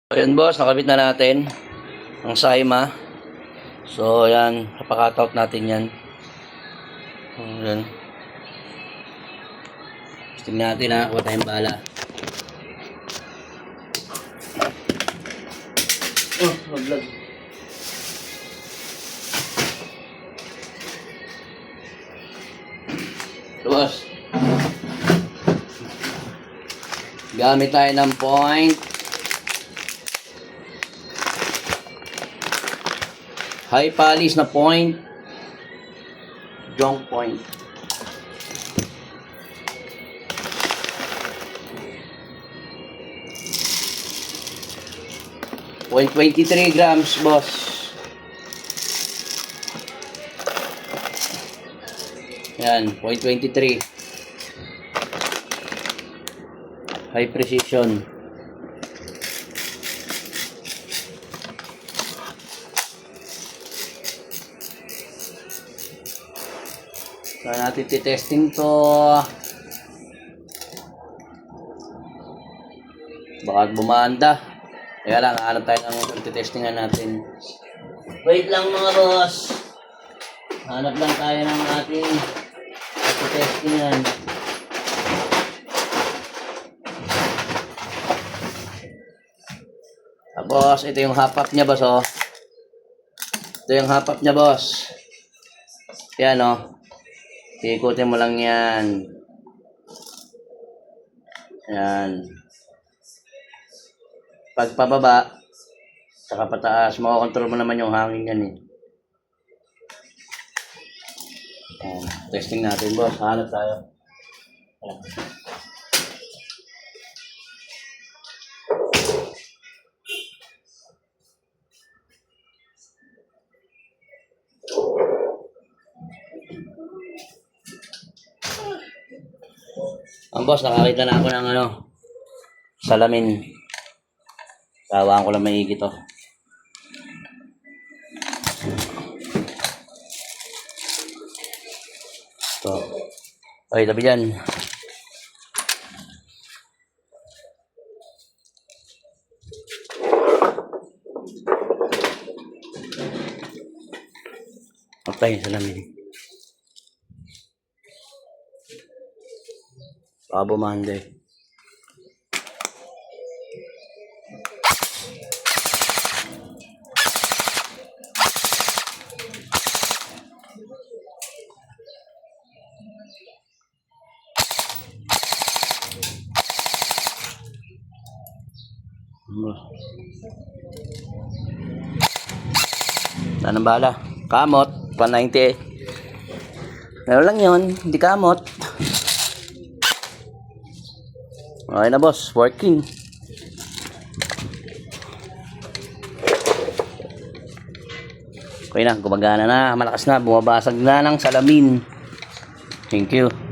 Ayan boss, nakabit na natin ang Saima. So ayan, papakat-out natin yan. Ayan. Tingnan natin ha, kuha tayong bala. Oh, naglag. So boss, gamit tayo ng point high polish na point, junk point. Point 23 grams, boss. Yan, 0.23. High precision. So natin titesting to. Baka bumanda. Kaya lang, hanap tayo ng titestingan natin. Wait lang mga boss. Hanap lang tayo ng ating titestingan. Tapos, ito yung hop-up niya boss, oh. Ito yung hop-up niya boss. Yan, oh. Ikutin mo lang yan. Yan. Pag pababa, saka pataas, makakontrol mo naman yung hangin yan eh. Yan. Testing natin boss. Hanap tayo. Yan. Ang boss, nakakita na ako ng salamin. Tawaan ko lang maigi to. Ito. Ay, tabi dyan. Okay, salamin. Baka bumanda eh. Tanang bala. Kamot. 190. Meron lang yun. Hindi kamot. Okay na boss. Working. Okay na. Gumagana na. Malakas na. Bumabasag na ng salamin. Thank you.